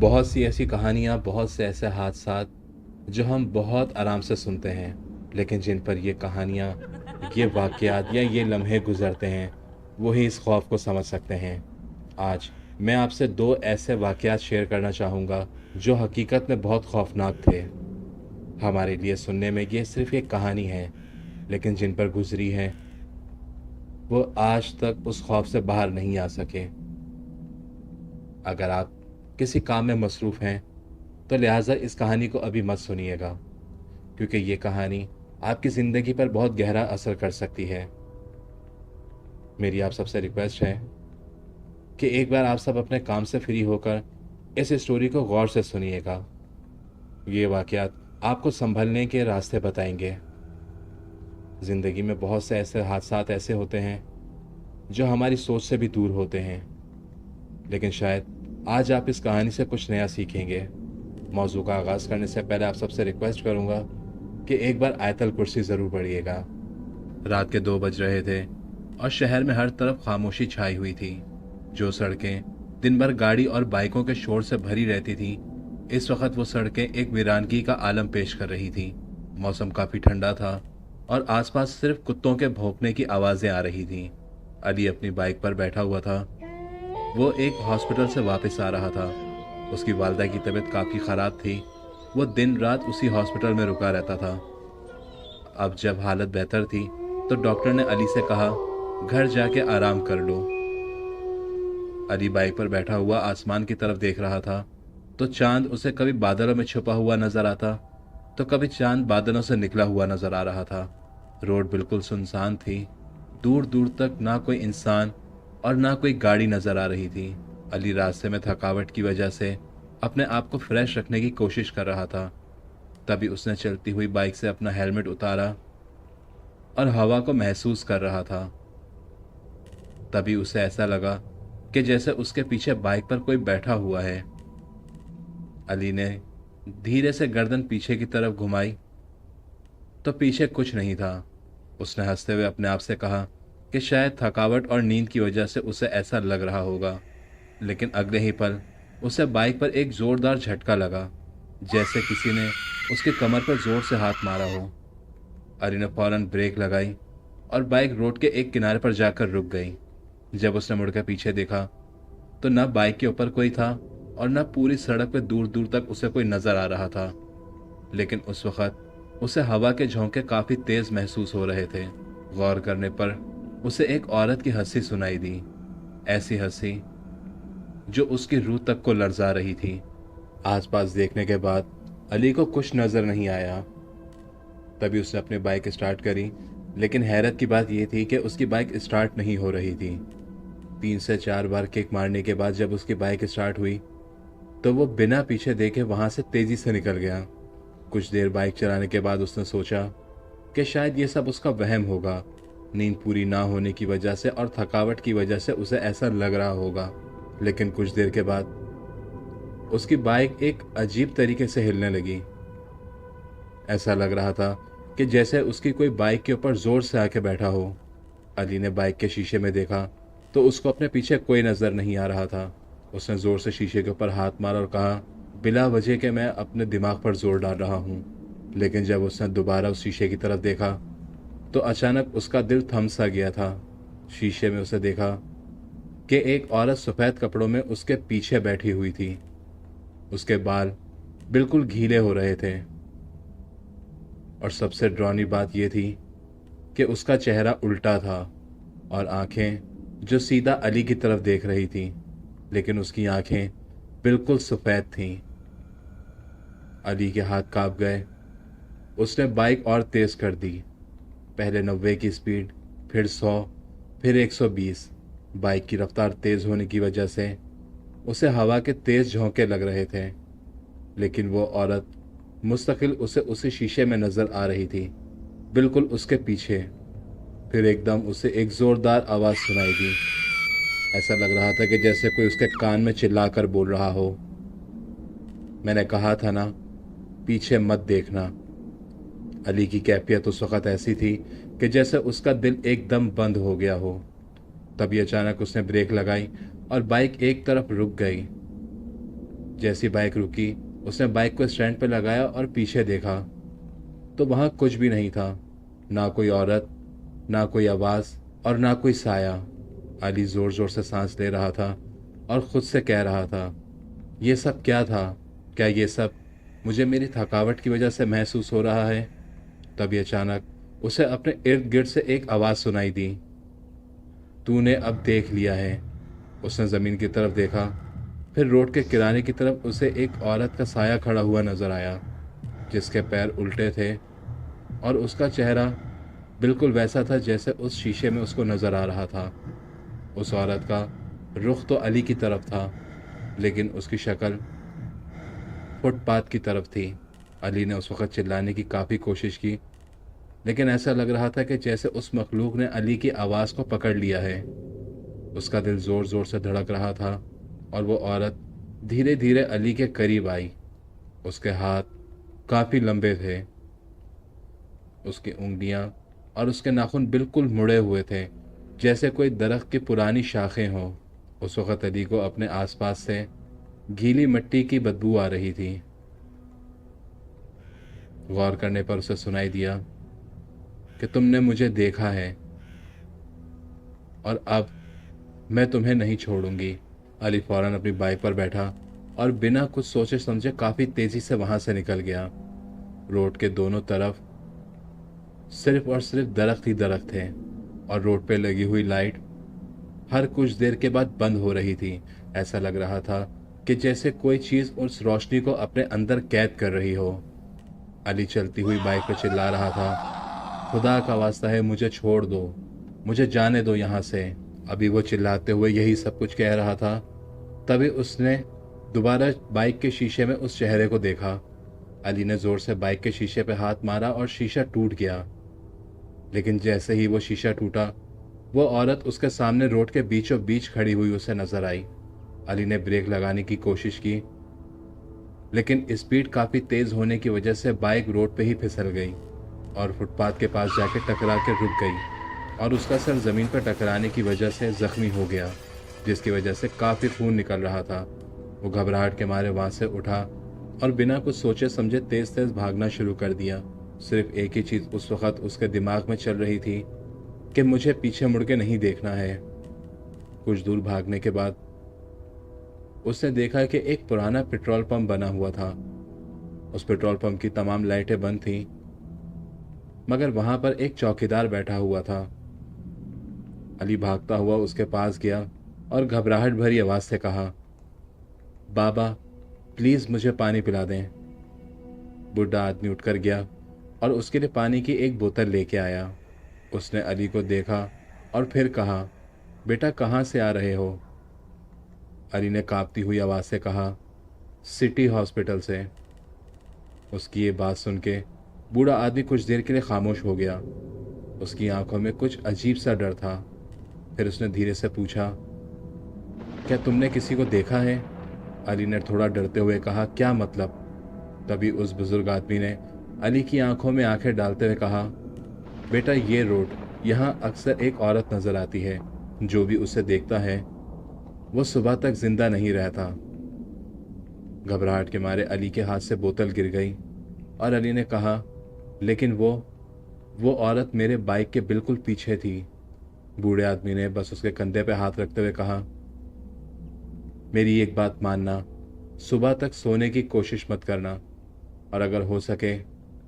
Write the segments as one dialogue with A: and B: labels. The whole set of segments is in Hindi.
A: बहुत सी ऐसी कहानियाँ, बहुत से ऐसे हादसात जो हम बहुत आराम से सुनते हैं, लेकिन जिन पर ये कहानियाँ, ये वाक़यात या ये लम्हे गुज़रते हैं, वो ही इस खौफ़ को समझ सकते हैं। आज मैं आपसे 2 ऐसे वाक़यात शेयर करना चाहूँगा, जो हकीकत में बहुत खौफ़नाक थे। हमारे लिए सुनने में ये सिर्फ़ एक कहानी है, लेकिन जिन पर गुज़री है, वो आज तक उस खौफ़ से बाहर नहीं आ सके। अगर आप किसी काम में मसरूफ़ हैं, तो लिहाज़ा इस कहानी को अभी मत सुनिएगा, क्योंकि ये कहानी आपकी ज़िंदगी पर बहुत गहरा असर कर सकती है। मेरी आप सबसे रिक्वेस्ट है कि एक बार आप सब अपने काम से फ्री होकर इस स्टोरी को गौर से सुनिएगा। ये वाक़यात आपको सँभलने के रास्ते बताएँगे। ज़िंदगी में बहुत से ऐसे हादसात ऐसे होते हैं, जो हमारी सोच से भी दूर होते हैं, लेकिन शायद आज आप इस कहानी से कुछ नया सीखेंगे। मौज़ू का आगाज़ करने से पहले आप सबसे रिक्वेस्ट करूँगा कि एक बार आयतल कुर्सी ज़रूर पढ़िएगा। रात के 2 बज रहे थे और शहर में हर तरफ खामोशी छाई हुई थी। जो सड़कें दिन भर गाड़ी और बाइकों के शोर से भरी रहती थी, इस वक्त वो सड़कें एक वीरानगी का आलम पेश कर रही थी। मौसम काफ़ी ठंडा था और आसपास सिर्फ कुत्तों के भौंकने की आवाज़ें आ रही थीं। अली अपनी बाइक पर बैठा हुआ था। वो एक हॉस्पिटल से वापस आ रहा था। उसकी वालदा की तबीयत काफ़ी ख़राब थी। वो दिन रात उसी हॉस्पिटल में रुका रहता था। अब जब हालत बेहतर थी, तो डॉक्टर ने अली से कहा, घर जाके आराम कर लो। अली बाइक पर बैठा हुआ आसमान की तरफ देख रहा था, तो चांद उसे कभी बादलों में छुपा हुआ नजर आता, तो कभी चांद बादलों से निकला हुआ नजर आ रहा था। रोड बिल्कुल सुनसान थी। दूर दूर तक ना कोई इंसान और ना कोई गाड़ी नजर आ रही थी। अली रास्ते में थकावट की वजह से अपने आप को फ्रेश रखने की कोशिश कर रहा था। तभी उसने चलती हुई बाइक से अपना हेलमेट उतारा और हवा को महसूस कर रहा था। तभी उसे ऐसा लगा कि जैसे उसके पीछे बाइक पर कोई बैठा हुआ है। अली ने धीरे से गर्दन पीछे की तरफ घुमाई, तो पीछे कुछ नहीं था। उसने हंसते हुए अपने आप से कहा कि शायद थकावट और नींद की वजह से उसे ऐसा लग रहा होगा। लेकिन अगले ही पल उसे बाइक पर एक जोरदार झटका लगा, जैसे किसी ने उसके कमर पर जोर से हाथ मारा हो। अली ने फौरन ब्रेक लगाई और बाइक रोड के एक किनारे पर जाकर रुक गई। जब उसने मुड़कर पीछे देखा, तो न बाइक के ऊपर कोई था और न पूरी सड़क पे दूर दूर तक उसे कोई नजर आ रहा था। लेकिन उस वक्त उसे हवा के झोंके काफी तेज महसूस हो रहे थे। गौर करने पर उसे एक औरत की हंसी सुनाई दी, ऐसी हंसी जो उसकी रूह तक को लर्जा रही थी। आसपास देखने के बाद अली को कुछ नजर नहीं आया। तभी उसने अपनी बाइक स्टार्ट करी, लेकिन हैरत की बात यह थी कि उसकी बाइक स्टार्ट नहीं हो रही थी। 3 से 4 बार किक मारने के बाद जब उसकी बाइक स्टार्ट हुई, तो वो बिना पीछे देखे वहां से तेजी से निकल गया। कुछ देर बाइक चलाने के बाद उसने सोचा कि शायद ये सब उसका वहम होगा। नींद पूरी ना होने की वजह से और थकावट की वजह से उसे ऐसा लग रहा होगा। लेकिन कुछ देर के बाद उसकी बाइक एक अजीब तरीके से हिलने लगी। ऐसा लग रहा था कि जैसे उसकी कोई बाइक के ऊपर जोर से आके बैठा हो। अली ने बाइक के शीशे में देखा, तो उसको अपने पीछे कोई नजर नहीं आ रहा था। उसने जोर से शीशे के ऊपर हाथ मारा और कहा, बिला वजह के मैं अपने दिमाग पर जोर डाल रहा हूँ। लेकिन जब उसने दोबारा उस शीशे की तरफ देखा, तो अचानक उसका दिल थम सा गया था। शीशे में उसे देखा कि एक औरत सफ़ेद कपड़ों में उसके पीछे बैठी हुई थी। उसके बाल बिल्कुल गीले हो रहे थे और सबसे डरावनी बात यह थी कि उसका चेहरा उल्टा था और आंखें जो सीधा अली की तरफ देख रही थी, लेकिन उसकी आंखें बिल्कुल सफ़ेद थीं। अली के हाथ कांप गए। उसने बाइक और तेज़ कर दी। पहले 90 की स्पीड, फिर 100, फिर 120। बाइक की रफ्तार तेज़ होने की वजह से उसे हवा के तेज़ झोंके लग रहे थे, लेकिन वो औरत मुस्तकिल उसे उसी शीशे में नज़र आ रही थी, बिल्कुल उसके पीछे। फिर एकदम उसे एक ज़ोरदार आवाज़ सुनाई दी। ऐसा लग रहा था कि जैसे कोई उसके कान में चिल्लाकर बोल रहा हो, मैंने कहा था ना, पीछे मत देखना। अली की कैफियत उस वक़्त ऐसी थी कि जैसे उसका दिल एकदम बंद हो गया हो। तभी अचानक उसने ब्रेक लगाई और बाइक एक तरफ रुक गई। जैसी बाइक रुकी, उसने बाइक को स्टैंड पर लगाया और पीछे देखा तो वहां कुछ भी नहीं था। ना कोई औरत, ना कोई आवाज़ और ना कोई साया। अली ज़ोर ज़ोर से सांस ले रहा था और ख़ुद से कह रहा था, ये सब क्या था? क्या ये सब मुझे मेरी थकावट की वजह से महसूस हो रहा है? तभी अचानक उसे अपने इर्द गिर्द से एक आवाज़ सुनाई दी, तूने अब देख लिया है। उसने ज़मीन की तरफ देखा, फिर रोड के किनारे की तरफ उसे एक औरत का साया खड़ा हुआ नजर आया, जिसके पैर उल्टे थे और उसका चेहरा बिल्कुल वैसा था जैसे उस शीशे में उसको नजर आ रहा था। उस औरत का रुख तो अली की तरफ था, लेकिन उसकी शक्ल फुटपाथ की तरफ थी। अली ने उस वक़्त चिल्लाने की काफ़ी कोशिश की, लेकिन ऐसा लग रहा था कि जैसे उस मखलूक ने अली की आवाज़ को पकड़ लिया है। उसका दिल ज़ोर ज़ोर से धड़क रहा था और वो औरत धीरे धीरे अली के करीब आई। उसके हाथ काफ़ी लंबे थे, उसकी उंगलियां और उसके नाखून बिल्कुल मुड़े हुए थे, जैसे कोई दरख्त की पुरानी शाखें हों। उस वक़्त अली को अपने आसपास से गीली मिट्टी की बदबू आ रही थी। गौर करने पर उसे सुनाई दिया कि तुमने मुझे देखा है और अब मैं तुम्हें नहीं छोड़ूंगी। अली फौरन अपनी बाइक पर बैठा और बिना कुछ सोचे समझे काफ़ी तेज़ी से वहाँ से निकल गया। रोड के दोनों तरफ सिर्फ और सिर्फ दरख्त ही दरख्त थे और रोड पे लगी हुई लाइट हर कुछ देर के बाद बंद हो रही थी। ऐसा लग रहा था कि जैसे कोई चीज़ उस रोशनी को अपने अंदर कैद कर रही हो। अली चलती हुई बाइक पर चिल्ला रहा था, खुदा का वास्ता है मुझे छोड़ दो, मुझे जाने दो यहाँ से। अभी वो चिल्लाते हुए यही सब कुछ कह रहा था, तभी उसने दोबारा बाइक के शीशे में उस चेहरे को देखा। अली ने ज़ोर से बाइक के शीशे पे हाथ मारा और शीशा टूट गया। लेकिन जैसे ही वो शीशा टूटा, वो औरत उसके सामने रोड के बीचों बीच खड़ी हुई उसे नजर आई। अली ने ब्रेक लगाने की कोशिश की, लेकिन स्पीड काफ़ी तेज़ होने की वजह से बाइक रोड पे ही फिसल गई और फुटपाथ के पास जाके टकरा के रुक गई और उसका सर ज़मीन पर टकराने की वजह से ज़ख्मी हो गया, जिसकी वजह से काफ़ी खून निकल रहा था। वो घबराहट के मारे वहाँ से उठा और बिना कुछ सोचे समझे तेज़ तेज़ भागना शुरू कर दिया। सिर्फ एक ही चीज़ उस वक़्त उसके दिमाग में चल रही थी कि मुझे पीछे मुड़ के नहीं देखना है। कुछ दूर भागने के बाद उसने देखा कि एक पुराना पेट्रोल पंप बना हुआ था। उस पेट्रोल पंप की तमाम लाइटें बंद थीं, मगर वहां पर एक चौकीदार बैठा हुआ था। अली भागता हुआ उसके पास गया और घबराहट भरी आवाज से कहा, बाबा प्लीज़ मुझे पानी पिला दें। बूढ़ा आदमी उठकर गया और उसके लिए पानी की एक बोतल लेके आया। उसने अली को देखा और फिर कहा, बेटा कहाँ से आ रहे हो? अली ने कांपती हुई आवाज़ से कहा, सिटी हॉस्पिटल से। उसकी ये बात सुन के बूढ़ा आदमी कुछ देर के लिए खामोश हो गया। उसकी आंखों में कुछ अजीब सा डर था। फिर उसने धीरे से पूछा, क्या तुमने किसी को देखा है? अली ने थोड़ा डरते हुए कहा, क्या मतलब? तभी उस बुजुर्ग आदमी ने अली की आंखों में आंखें डालते हुए कहा, बेटा ये रोड, यहाँ अक्सर एक औरत नजर आती है। जो भी उसे देखता है वो सुबह तक जिंदा नहीं रहता। घबराहट के मारे अली के हाथ से बोतल गिर गई और अली ने कहा, लेकिन वो औरत मेरे बाइक के बिल्कुल पीछे थी। बूढ़े आदमी ने बस उसके कंधे पे हाथ रखते हुए कहा, मेरी एक बात मानना, सुबह तक सोने की कोशिश मत करना और अगर हो सके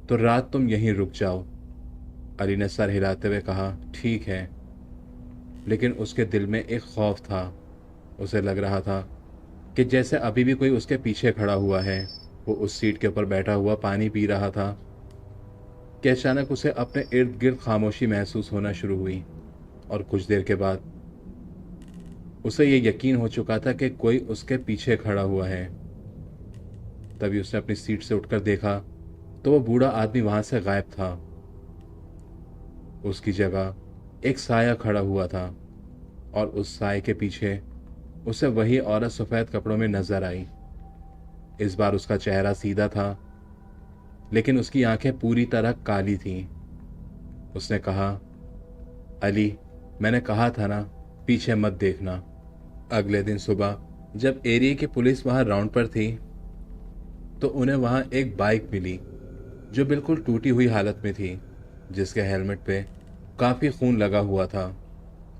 A: तो रात तुम यहीं रुक जाओ। अली ने सर हिलाते हुए कहा, ठीक है। लेकिन उसके दिल में एक खौफ था। उसे लग रहा था कि जैसे अभी भी कोई उसके पीछे खड़ा हुआ है। वो उस सीट के ऊपर बैठा हुआ पानी पी रहा था कि अचानक उसे अपने इर्द गिर्द खामोशी महसूस होना शुरू हुई और कुछ देर के बाद उसे ये यकीन हो चुका था कि कोई उसके पीछे खड़ा हुआ है। तभी उसने अपनी सीट से उठकर देखा तो वो बूढ़ा आदमी वहां से गायब था। उसकी जगह एक साया खड़ा हुआ था और उस साए के पीछे उसे वही औरत सफेद कपड़ों में नजर आई। इस बार उसका चेहरा सीधा था, लेकिन उसकी आंखें पूरी तरह काली थीं। उसने कहा, अली मैंने कहा था ना, पीछे मत देखना। अगले दिन सुबह जब एरिया की पुलिस वहाँ राउंड पर थी तो उन्हें वहाँ एक बाइक मिली जो बिल्कुल टूटी हुई हालत में थी, जिसके हेलमेट पे काफ़ी खून लगा हुआ था।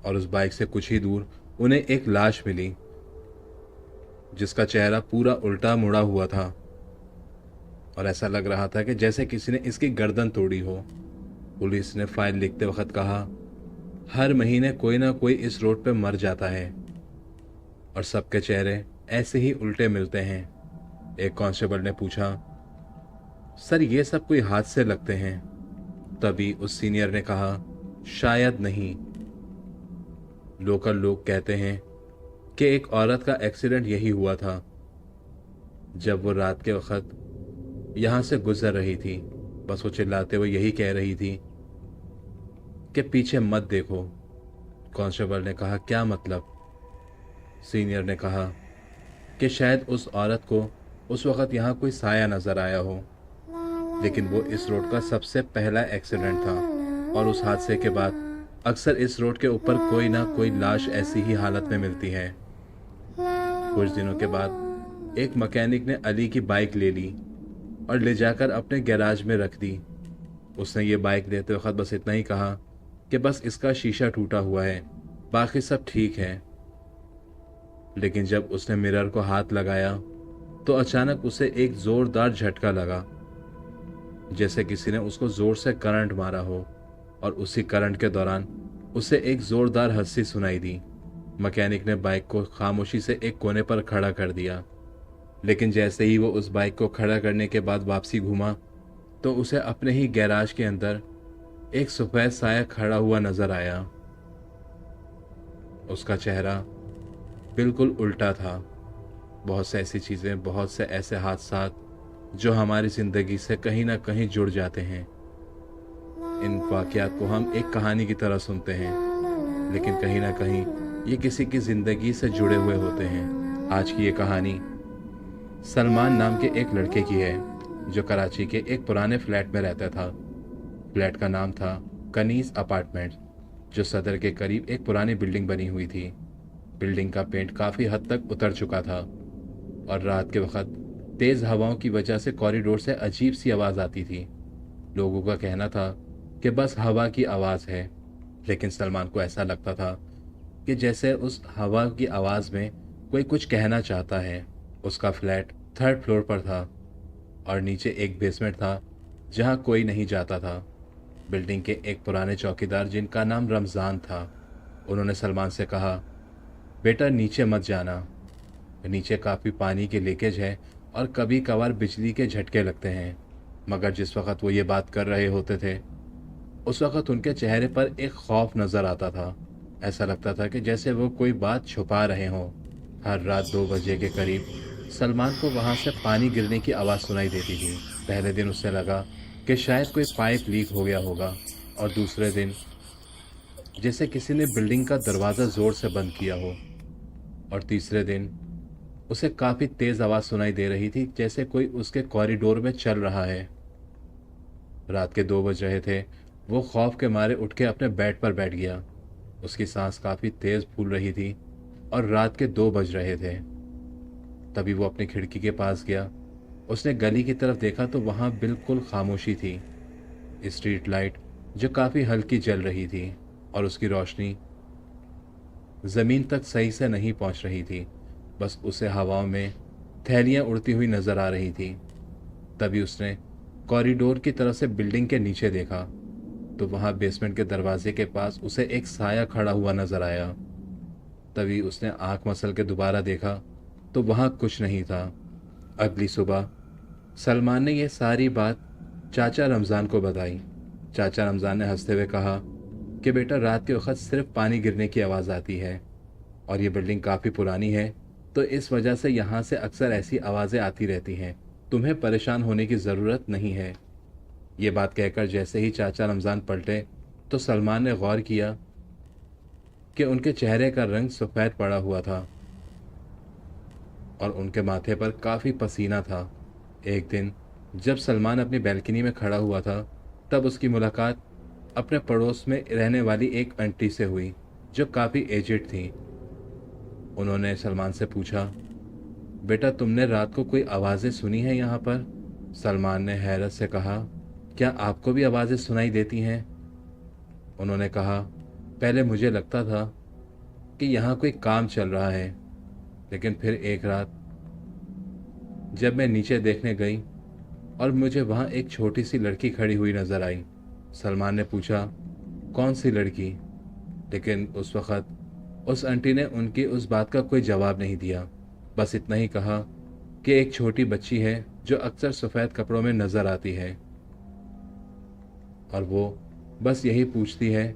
A: और उस बाइक से कुछ ही दूर उन्हें एक लाश मिली जिसका चेहरा पूरा उल्टा मुड़ा हुआ था और ऐसा लग रहा था कि जैसे किसी ने इसकी गर्दन तोड़ी हो। पुलिस ने फाइल लिखते वक्त कहा, हर महीने कोई ना कोई इस रोड पे मर जाता है और सबके चेहरे ऐसे ही उल्टे मिलते हैं। एक कांस्टेबल ने पूछा, सर ये सब कोई हादसे लगते हैं? तभी उस सीनियर ने कहा, शायद नहीं। लोकल लोग कहते हैं कि एक औरत का एक्सीडेंट यही हुआ था जब वो रात के वक्त यहाँ से गुजर रही थी। बस वो चिल्लाते हुए यही कह रही थी कि पीछे मत देखो। कांस्टेबल ने कहा, क्या मतलब? सीनियर ने कहा कि शायद उस औरत को उस वक्त यहाँ कोई साया नजर आया हो, लेकिन वो इस रोड का सबसे पहला एक्सीडेंट था और उस हादसे के बाद अक्सर इस रोड के ऊपर कोई ना कोई लाश ऐसी ही हालत में मिलती है। कुछ दिनों के बाद एक मैकेनिक ने अली की बाइक ले ली और ले जाकर अपने गैराज में रख दी। उसने ये बाइक लेते वक्त बस इतना ही कहा कि बस इसका शीशा टूटा हुआ है, बाकी सब ठीक है। लेकिन जब उसने मिरर को हाथ लगाया तो अचानक उसे एक जोरदार झटका लगा, जैसे किसी ने उसको जोर से करंट मारा हो। और उसी करंट के दौरान उसे एक जोरदार हंसी सुनाई दी। मैकेनिक ने बाइक को खामोशी से एक कोने पर खड़ा कर दिया, लेकिन जैसे ही वो उस बाइक को खड़ा करने के बाद वापसी घूमा तो उसे अपने ही गैराज के अंदर एक सफेद साया खड़ा हुआ नजर आया। उसका चेहरा बिल्कुल उल्टा था। बहुत से ऐसी चीज़ें, बहुत से ऐसे हादसात जो हमारी ज़िंदगी से कहीं ना कहीं जुड़ जाते हैं। इन वाक़यात को हम एक कहानी की तरह सुनते हैं, लेकिन कहीं ना कहीं ये किसी की ज़िंदगी से जुड़े हुए होते हैं। आज की ये कहानी सलमान नाम के एक लड़के की है जो कराची के एक पुराने फ्लैट में रहता था। फ्लैट का नाम था कनीज अपार्टमेंट, जो सदर के करीब एक पुरानी बिल्डिंग बनी हुई थी। बिल्डिंग का पेंट काफ़ी हद तक उतर चुका था और रात के वक्त तेज़ हवाओं की वजह से कॉरिडोर से अजीब सी आवाज़ आती थी। लोगों का कहना था कि बस हवा की आवाज़ है, लेकिन सलमान को ऐसा लगता था कि जैसे उस हवा की आवाज़ में कोई कुछ कहना चाहता है। उसका फ्लैट थर्ड फ्लोर पर था और नीचे एक बेसमेंट था जहां कोई नहीं जाता था। बिल्डिंग के एक पुराने चौकीदार जिनका नाम रमज़ान था, उन्होंने सलमान से कहा, बेटा नीचे मत जाना, नीचे काफ़ी पानी के लीकेज है और कभी कभार बिजली के झटके लगते हैं। मगर जिस वक्त वो ये बात कर रहे होते थे उस वक्त उनके चेहरे पर एक खौफ नज़र आता था। ऐसा लगता था कि जैसे वो कोई बात छुपा रहे हों। हर रात 2 बजे के करीब सलमान को वहाँ से पानी गिरने की आवाज़ सुनाई देती थी। पहले दिन उससे लगा कि शायद कोई पाइप लीक हो गया होगा, और दूसरे दिन जैसे किसी ने बिल्डिंग का दरवाज़ा ज़ोर से बंद किया हो, और तीसरे दिन उसे काफ़ी तेज़ आवाज़ सुनाई दे रही थी जैसे कोई उसके कॉरिडोर में चल रहा है। रात के 2 बज रहे थे। वो खौफ के मारे उठ के अपने बेड पर बैठ गया। उसकी सांस काफ़ी तेज़ फूल रही थी और रात के 2 बज रहे थे। तभी वो अपनी खिड़की के पास गया। उसने गली की तरफ देखा तो वहाँ बिल्कुल खामोशी थी। स्ट्रीट लाइट जो काफ़ी हल्की जल रही थी और उसकी रोशनी ज़मीन तक सही से नहीं पहुँच रही थी। बस उसे हवाओं में थैलियाँ उड़ती हुई नज़र आ रही थी। तभी उसने कॉरिडोर की तरफ से बिल्डिंग के नीचे देखा तो वहाँ बेसमेंट के दरवाजे के पास उसे एक साया खड़ा हुआ नज़र आया। तभी उसने आंख मसल के दोबारा देखा तो वहाँ कुछ नहीं था। अगली सुबह सलमान ने यह सारी बात चाचा रमज़ान को बताई। चाचा रमज़ान ने हंसते हुए कहा कि बेटा, रात के वक्त सिर्फ पानी गिरने की आवाज़ आती है और ये बिल्डिंग काफ़ी पुरानी है, तो इस वजह से यहाँ से अक्सर ऐसी आवाज़ें आती रहती हैं। तुम्हें परेशान होने की ज़रूरत नहीं है। ये बात कहकर जैसे ही चाचा रमज़ान पलटे तो सलमान ने गौर किया कि उनके चेहरे का रंग सफ़ेद पड़ा हुआ था और उनके माथे पर काफ़ी पसीना था। एक दिन जब सलमान अपनी बैल्कनी में खड़ा हुआ था तब उसकी मुलाकात अपने पड़ोस में रहने वाली एक आंटी से हुई जो काफ़ी एजिड थी। उन्होंने सलमान से पूछा, बेटा तुमने रात को कोई आवाज़ें सुनी हैं यहाँ पर? सलमान ने हैरत से कहा, क्या आपको भी आवाज़ें सुनाई देती हैं? उन्होंने कहा, पहले मुझे लगता था कि यहाँ कोई काम चल रहा है, लेकिन फिर एक रात जब मैं नीचे देखने गई और मुझे वहाँ एक छोटी सी लड़की खड़ी हुई नजर आई। सलमान ने पूछा, कौन सी लड़की? लेकिन उस वक़्त उस आंटी ने उनकी उस बात का कोई जवाब नहीं दिया। बस इतना ही कहा कि एक छोटी बच्ची है जो अक्सर सफ़ेद कपड़ों में नज़र आती है और वो बस यही पूछती है,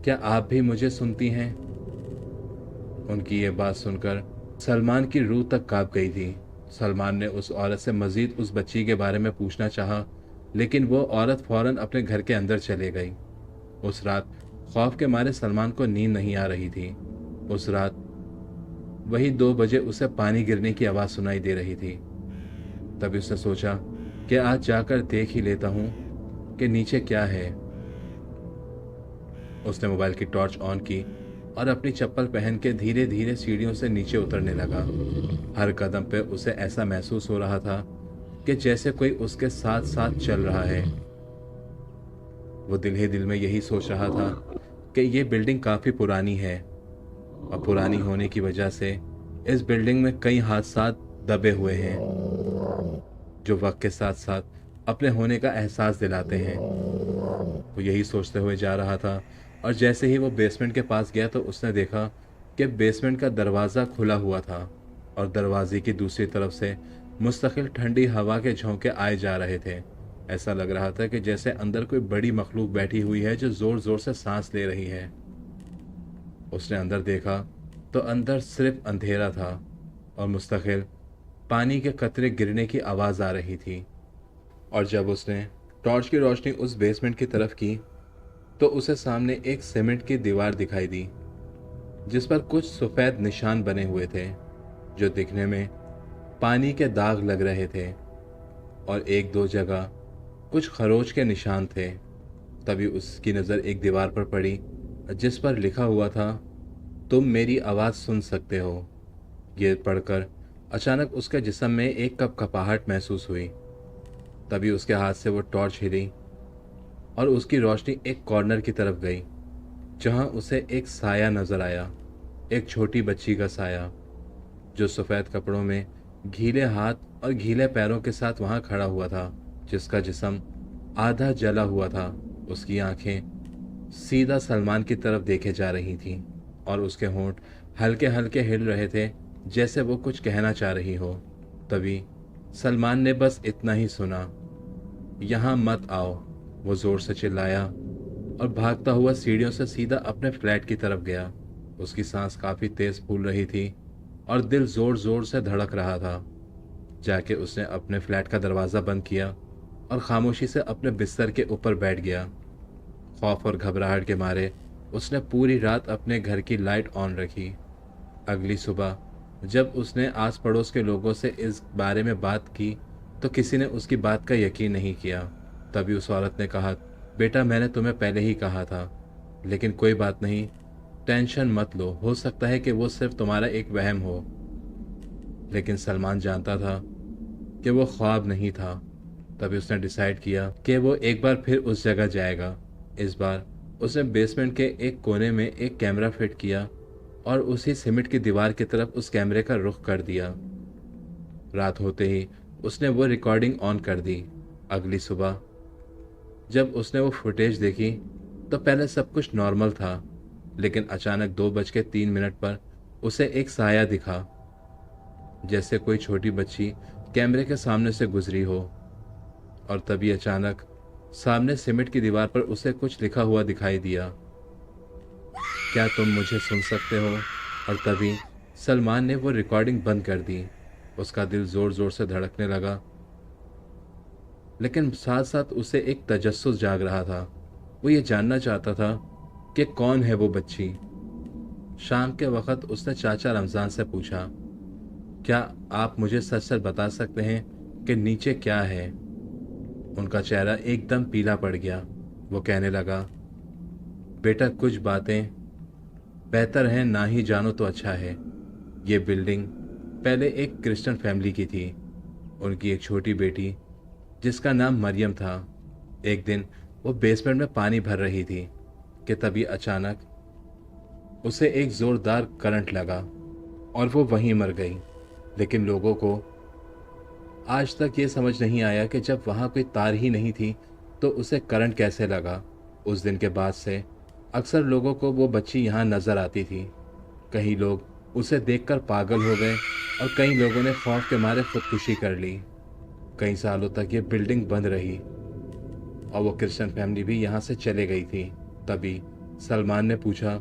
A: क्या आप भी मुझे सुनती हैं? उनकी ये बात सुनकर सलमान की रूह तक कांप गई थी। सलमान ने उस औरत से मज़ीद उस बच्ची के बारे में पूछना चाहा, लेकिन वो औरत फ़ौरन अपने घर के अंदर चले गई। उस रात खौफ के मारे सलमान को नींद नहीं आ रही थी। उस रात वही 2 बजे उसे पानी गिरने की आवाज़ सुनाई दे रही थी। तभी उसने सोचा कि आज जाकर देख ही लेता हूँ कि नीचे क्या है। उसने मोबाइल की टॉर्च ऑन की और अपनी चप्पल पहन के धीरे धीरे सीढ़ियों से नीचे उतरने लगा। हर कदम पे उसे ऐसा महसूस हो रहा था कि जैसे कोई उसके साथ साथ चल रहा है। वो दिल ही दिल में यही सोच रहा था कि ये बिल्डिंग काफ़ी पुरानी है और पुरानी होने की वजह से इस बिल्डिंग में कई हादसा दबे हुए हैं जो वक्त के साथ साथ अपने होने का एहसास दिलाते हैं। वो यही सोचते हुए जा रहा था और जैसे ही वो बेसमेंट के पास गया तो उसने देखा कि बेसमेंट का दरवाज़ा खुला हुआ था और दरवाजे की दूसरी तरफ से मुस्तकिल ठंडी हवा के झोंके आए जा रहे थे। ऐसा लग रहा था कि जैसे अंदर कोई बड़ी मखलूक बैठी हुई है जो ज़ोर ज़ोर से सांस ले रही है। उसने अंदर देखा तो अंदर सिर्फ अंधेरा था और मुस्तकिल पानी के कतरे गिरने की आवाज़ आ रही थी। और जब उसने टॉर्च की रोशनी उस बेसमेंट की तरफ की तो उसे सामने एक सीमेंट की दीवार दिखाई दी जिस पर कुछ सफ़ेद निशान बने हुए थे जो दिखने में पानी के दाग लग रहे थे और एक दो जगह कुछ खरोच के निशान थे। तभी उसकी नज़र एक दीवार पर पड़ी जिस पर लिखा हुआ था, तुम मेरी आवाज़ सुन सकते हो। ये पढ़कर अचानक उसके जिस्म में एक कपकपाहट महसूस हुई। तभी उसके हाथ से वो टॉर्च हिली और उसकी रोशनी एक कॉर्नर की तरफ गई जहां उसे एक साया नजर आया, एक छोटी बच्ची का साया जो सफ़ेद कपड़ों में गीले हाथ और गीले पैरों के साथ वहां खड़ा हुआ था, जिसका जिस्म आधा जला हुआ था। उसकी आंखें सीधा सलमान की तरफ देखे जा रही थीं और उसके होंठ हल्के हल्के हिल रहे थे जैसे वो कुछ कहना चाह रही हो। तभी सलमान ने बस इतना ही सुना, यहाँ मत आओ। वो ज़ोर से चिल्लाया और भागता हुआ सीढ़ियों से सीधा अपने फ्लैट की तरफ गया। उसकी सांस काफ़ी तेज़ फूल रही थी और दिल ज़ोर ज़ोर से धड़क रहा था। जाके उसने अपने फ्लैट का दरवाज़ा बंद किया और खामोशी से अपने बिस्तर के ऊपर बैठ गया। खौफ और घबराहट के मारे उसने पूरी रात अपने घर की लाइट ऑन रखी। अगली सुबह जब उसने आस पड़ोस के लोगों से इस बारे में बात की तो किसी ने उसकी बात का यकीन नहीं किया। तभी उस औरत ने कहा, बेटा मैंने तुम्हें पहले ही कहा था, लेकिन कोई बात नहीं, टेंशन मत लो, हो सकता है कि वो सिर्फ तुम्हारा एक वहम हो। लेकिन सलमान जानता था कि वो ख्वाब नहीं था। तभी उसने डिसाइड किया कि वो एक बार फिर उस जगह जाएगा। इस बार उसने बेसमेंट के एक कोने में एक कैमरा फिट किया और उसी सीमेंट की दीवार की तरफ उस कैमरे का रुख कर दिया। रात होते ही उसने वो रिकॉर्डिंग ऑन कर दी। अगली सुबह जब उसने वो फुटेज देखी तो पहले सब कुछ नॉर्मल था, लेकिन अचानक 2:03 पर उसे एक साया दिखा, जैसे कोई छोटी बच्ची कैमरे के सामने से गुजरी हो। और तभी अचानक सामने सीमेंट की दीवार पर उसे कुछ लिखा हुआ दिखाई दिया, क्या तुम मुझे सुन सकते हो। और तभी सलमान ने वो रिकॉर्डिंग बंद कर दी। उसका दिल ज़ोर ज़ोर से धड़कने लगा, लेकिन साथ साथ उसे एक तजस्सुस जाग रहा था। वो ये जानना चाहता था कि कौन है वो बच्ची। शाम के वक्त उसने चाचा रमज़ान से पूछा, क्या आप मुझे सच सच बता सकते हैं कि नीचे क्या है। उनका चेहरा एकदम पीला पड़ गया। वो कहने लगा, बेटा कुछ बातें बेहतर हैं ना ही जानो तो अच्छा है। ये बिल्डिंग पहले एक क्रिश्चियन फैमिली की थी। उनकी एक छोटी बेटी जिसका नाम मरियम था। एक दिन वो बेसमेंट में पानी भर रही थी कि तभी अचानक उसे एक ज़ोरदार करंट लगा और वो वहीं मर गई। लेकिन लोगों को आज तक ये समझ नहीं आया कि जब वहाँ कोई तार ही नहीं थी तो उसे करंट कैसे लगा। उस दिन के बाद से अक्सर लोगों को वो बच्ची यहाँ नज़र आती थी। कई लोग उसे देखकर पागल हो गए और कई लोगों ने खौफ के मारे खुदकुशी कर ली। कई सालों तक ये बिल्डिंग बंद रही और वो क्रिश्चियन फैमिली भी यहाँ से चले गई थी। तभी सलमान ने पूछा,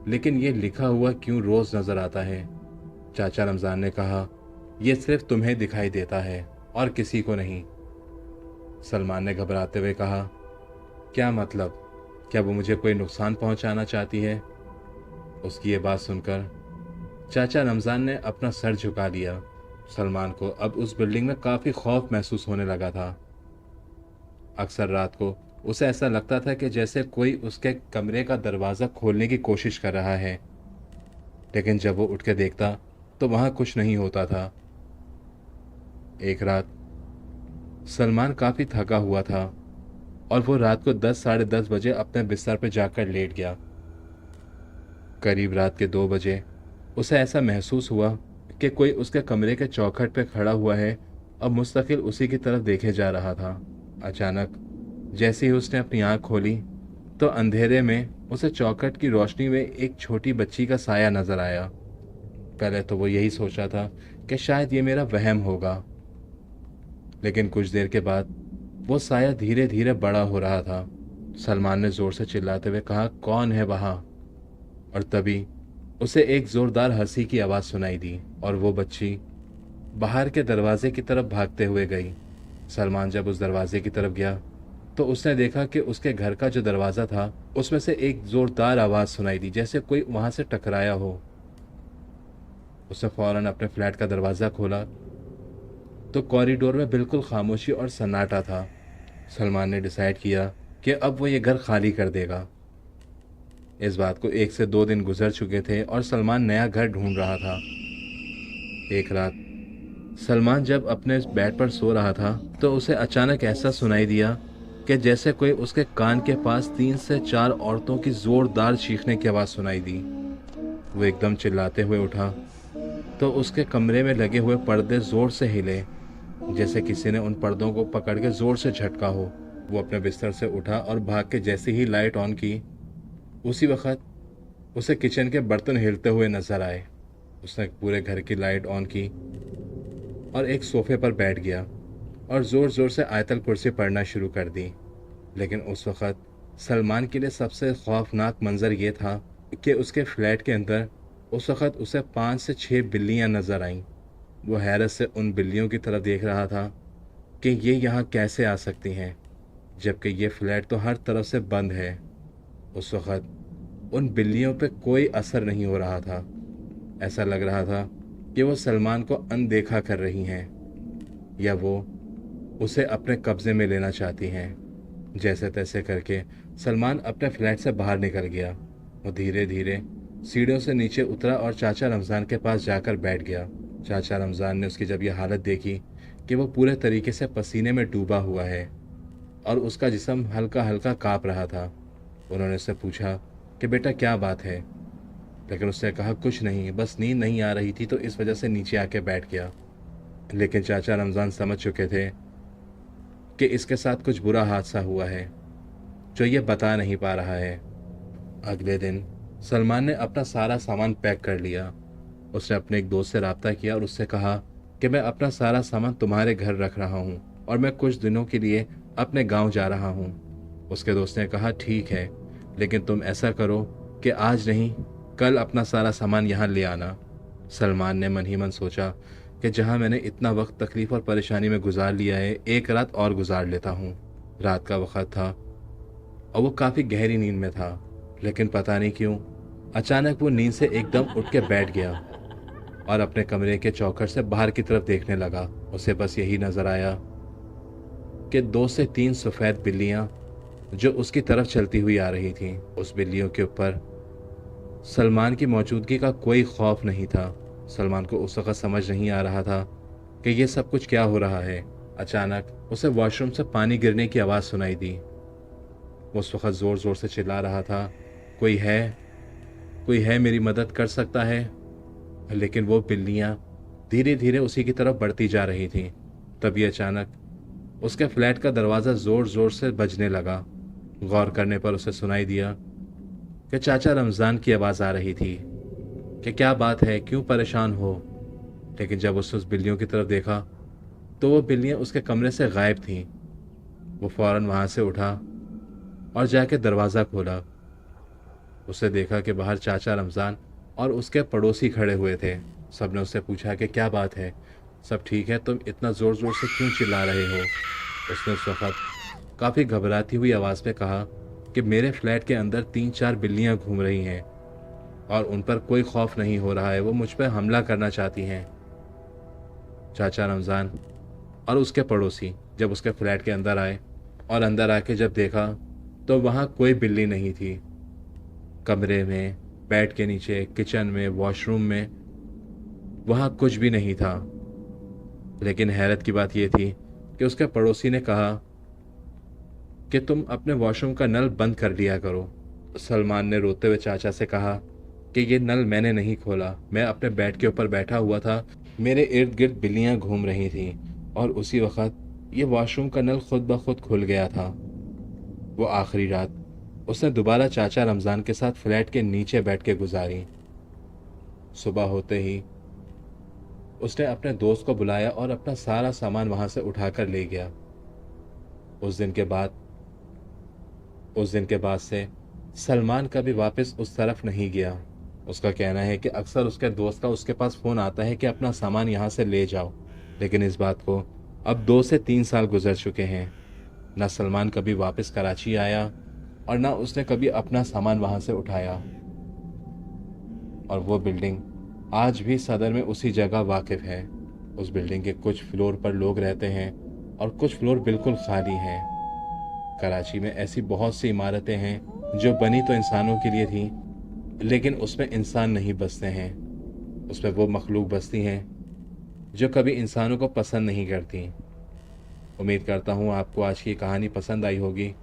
A: लेकिन ये लिखा हुआ क्यों रोज़ नज़र आता है? चाचा रमज़ान ने कहा, यह सिर्फ तुम्हें दिखाई देता है और किसी को नहीं। सलमान ने घबराते हुए कहा, क्या मतलब? क्या वो मुझे कोई नुकसान पहुंचाना चाहती है? उसकी ये बात सुनकर चाचा रमज़ान ने अपना सर झुका लिया। सलमान को अब उस बिल्डिंग में काफ़ी खौफ महसूस होने लगा था। अक्सर रात को उसे ऐसा लगता था कि जैसे कोई उसके कमरे का दरवाज़ा खोलने की कोशिश कर रहा है, लेकिन जब वो उठ के देखता तो वहाँ कुछ नहीं होता था। एक रात सलमान काफ़ी थका हुआ था और वो रात को 10 साढ़े 10 बजे अपने बिस्तर पर जाकर लेट गया। करीब रात के 2 बजे उसे ऐसा महसूस हुआ कि कोई उसके कमरे के चौखट पे खड़ा हुआ है और मुस्तकिल उसी की तरफ देखे जा रहा था। अचानक जैसे ही उसने अपनी आंख खोली तो अंधेरे में उसे चौखट की रोशनी में एक छोटी बच्ची का साया नजर आया। पहले तो वो यही सोचा था कि शायद ये मेरा वहम होगा, लेकिन कुछ देर के बाद वो साया धीरे धीरे बड़ा हो रहा था। सलमान ने जोर से चिल्लाते हुए कहा, कौन है वहाँ? और तभी उसे एक जोरदार हंसी की आवाज़ सुनाई दी और वो बच्ची बाहर के दरवाजे की तरफ भागते हुए गई। सलमान जब उस दरवाजे की तरफ गया तो उसने देखा कि उसके घर का जो दरवाज़ा था उसमें से एक ज़ोरदार आवाज़ सुनाई दी, जैसे कोई वहाँ से टकराया हो। उसने फ़ौरन अपने फ्लैट का दरवाज़ा खोला तो कॉरिडोर में बिल्कुल खामोशी और सन्नाटा था। सलमान ने डिसाइड किया कि अब वो ये घर खाली कर देगा। इस बात को 1 से 2 दिन गुजर चुके थे और सलमान नया घर ढूंढ रहा था। एक रात सलमान जब अपने बेड पर सो रहा था तो उसे अचानक ऐसा सुनाई दिया कि जैसे कोई उसके कान के पास 3 से 4 औरतों की जोरदार चीखने की आवाज़ सुनाई दी। वो एकदम चिल्लाते हुए उठा तो उसके कमरे में लगे हुए पर्दे ज़ोर से हिले, जैसे किसी ने उन पर्दों को पकड़ के ज़ोर से झटका हो। वो अपने बिस्तर से उठा और भाग के जैसे ही लाइट ऑन की, उसी वक्त उसे किचन के बर्तन हिलते हुए नजर आए। उसने पूरे घर की लाइट ऑन की और एक सोफे पर बैठ गया और ज़ोर ज़ोर से आयतल कुर्सी पढ़ना शुरू कर दी। लेकिन उस वक़्त सलमान के लिए सबसे खौफनाक मंज़र ये था कि उसके फ्लैट के अंदर उस वक़्त उसे 5 से 6 बिल्लियाँ नज़र आईं। वो हैरत से उन बिल्लियों की तरफ देख रहा था कि ये यहाँ कैसे आ सकती हैं, जबकि ये फ्लैट तो हर तरफ से बंद है। उस वक़्त उन बिल्लियों पे कोई असर नहीं हो रहा था। ऐसा लग रहा था कि वो सलमान को अनदेखा कर रही हैं या वो उसे अपने कब्ज़े में लेना चाहती हैं। जैसे तैसे करके सलमान अपने फ्लैट से बाहर निकल गया। वो धीरे धीरे सीढ़ियों से नीचे उतरा और चाचा रमज़ान के पास जाकर बैठ गया। चाचा रमज़ान ने उसकी जब यह हालत देखी कि वो पूरे तरीके से पसीने में डूबा हुआ है और उसका जिस्म हल्का हल्का काँप रहा था, उन्होंने उससे पूछा कि बेटा क्या बात है? लेकिन उसने कहा, कुछ नहीं, बस नींद नहीं आ रही थी तो इस वजह से नीचे आके बैठ गया। लेकिन चाचा रमज़ान समझ चुके थे कि इसके साथ कुछ बुरा हादसा हुआ है जो ये बता नहीं पा रहा है। अगले दिन सलमान ने अपना सारा सामान पैक कर लिया। उसने अपने एक दोस्त से रब्ता किया और उससे कहा कि मैं अपना सारा सामान तुम्हारे घर रख रहा हूँ और मैं कुछ दिनों के लिए अपने गांव जा रहा हूँ। उसके दोस्त ने कहा, ठीक है, लेकिन तुम ऐसा करो कि आज नहीं कल अपना सारा सामान यहाँ ले आना। सलमान ने मन ही मन सोचा कि जहाँ मैंने इतना वक्त तकलीफ़ और परेशानी में गुजार लिया है, एक रात और गुजार लेता हूँ। रात का वक्त था और वो काफ़ी गहरी नींद में था, लेकिन पता नहीं क्यों अचानक वो नींद से एकदम उठ के बैठ गया और अपने कमरे के चौखट से बाहर की तरफ देखने लगा। उसे बस यही नज़र आया कि 2 से 3 सफ़ेद बिल्लियाँ जो उसकी तरफ चलती हुई आ रही थीं। उस बिल्लियों के ऊपर सलमान की मौजूदगी का कोई खौफ नहीं था। सलमान को उस वक़्त समझ नहीं आ रहा था कि ये सब कुछ क्या हो रहा है। अचानक उसे वॉशरूम से पानी गिरने की आवाज़ सुनाई दी। वो उस वक़्त ज़ोर-ज़ोर से चिल्ला रहा था, "कोई है? कोई है मेरी मदद कर सकता है?" लेकिन वो बिल्लियाँ धीरे-धीरे उसी की तरफ बढ़ती जा रही थीं। तभी अचानक उसके फ्लैट का दरवाज़ा ज़ोर-ज़ोर से बजने लगा। गौर करने पर उसे सुनाई दिया कि चाचा रमज़ान की आवाज़ आ रही थी कि क्या बात है, क्यों परेशान हो? लेकिन जब उसने उस बिल्लियों की तरफ देखा, तो वो बिल्लियाँ उसके कमरे से गायब थीं। वो फ़ौरन वहाँ से उठा और जाके दरवाज़ा खोला। उसे देखा कि बाहर चाचा रमज़ान और उसके पड़ोसी खड़े हुए थे। सबने उससे पूछा कि क्या बात है? सब ठीक है? तुम इतना ज़ोर-ज़ोर से क्यों चिल्ला रहे हो? उसने उस वक़्त काफ़ी घबराती हुई आवाज़ में कहा कि मेरे फ्लैट के अंदर 3-4 बिल्लियाँ घूम रही हैं और उन पर कोई खौफ नहीं हो रहा है, वो मुझ पे हमला करना चाहती हैं। चाचा रमज़ान और उसके पड़ोसी जब उसके फ्लैट के अंदर आए और अंदर आके जब देखा, तो वहाँ कोई बिल्ली नहीं थी। कमरे में, बेड के नीचे, किचन में, वॉशरूम में, वहाँ कुछ भी नहीं था। लेकिन हैरत की बात ये थी कि उसके पड़ोसी ने कहा कि तुम अपने वॉशरूम का नल बंद कर लिया करो। सलमान ने रोते हुए चाचा से कहा कि ये नल मैंने नहीं खोला, मैं अपने बेड के ऊपर बैठा हुआ था, मेरे इर्द गिर्द बिल्लियाँ घूम रही थीं और उसी वक़्त ये वॉशरूम का नल खुद ब खुद खुल गया था। वो आखिरी रात उसने दोबारा चाचा रमज़ान के साथ फ्लैट के नीचे बैठ के गुजारी। सुबह होते ही उसने अपने दोस्त को बुलाया और अपना सारा सामान वहाँ से उठाकर ले गया। उस दिन के बाद उस दिन के बाद से सलमान कभी वापस उस तरफ नहीं गया। उसका कहना है कि अक्सर उसके दोस्त का उसके पास फ़ोन आता है कि अपना सामान यहाँ से ले जाओ, लेकिन इस बात को अब 2 से 3 साल गुजर चुके हैं। ना सलमान कभी वापस कराची आया और ना उसने कभी अपना सामान वहाँ से उठाया। और वो बिल्डिंग आज भी सदर में उसी जगह वाक़िफ़ है। उस बिल्डिंग के कुछ फ्लोर पर लोग रहते हैं और कुछ फ्लोर बिल्कुल खाली हैं। कराची में ऐसी बहुत सी इमारतें हैं जो बनी तो इंसानों के लिए थी, लेकिन उसमें इंसान नहीं बसते हैं। उसमें वो मखलूक बसती हैं जो कभी इंसानों को पसंद नहीं करती। उम्मीद करता हूँ आपको आज की कहानी पसंद आई होगी।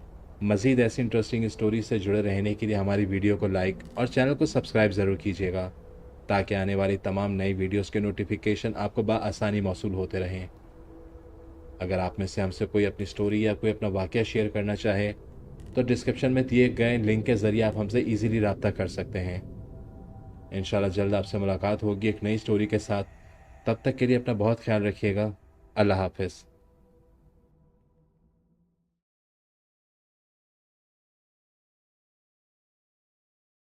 A: मज़ीद ऐसी इंटरेस्टिंग स्टोरी से जुड़े रहने के लिए हमारी वीडियो को लाइक और चैनल को सब्सक्राइब ज़रूर कीजिएगा, ताकि आने वाली तमाम नई वीडियोज़ के नोटिफिकेशन आपको बआसानी मौसूल होते रहें। अगर आप में से हमसे कोई अपनी स्टोरी या कोई अपना वाक़या शेयर करना चाहे, तो डिस्क्रिप्शन में दिए गए लिंक के ज़रिए आप हमसे ईज़िली रब्ता कर सकते हैं। इंशाल्लाह जल्द आपसे मुलाकात होगी एक नई स्टोरी के साथ। तब तक के लिए अपना बहुत ख्याल रखिएगा। अल्लाह हाफ़िज़।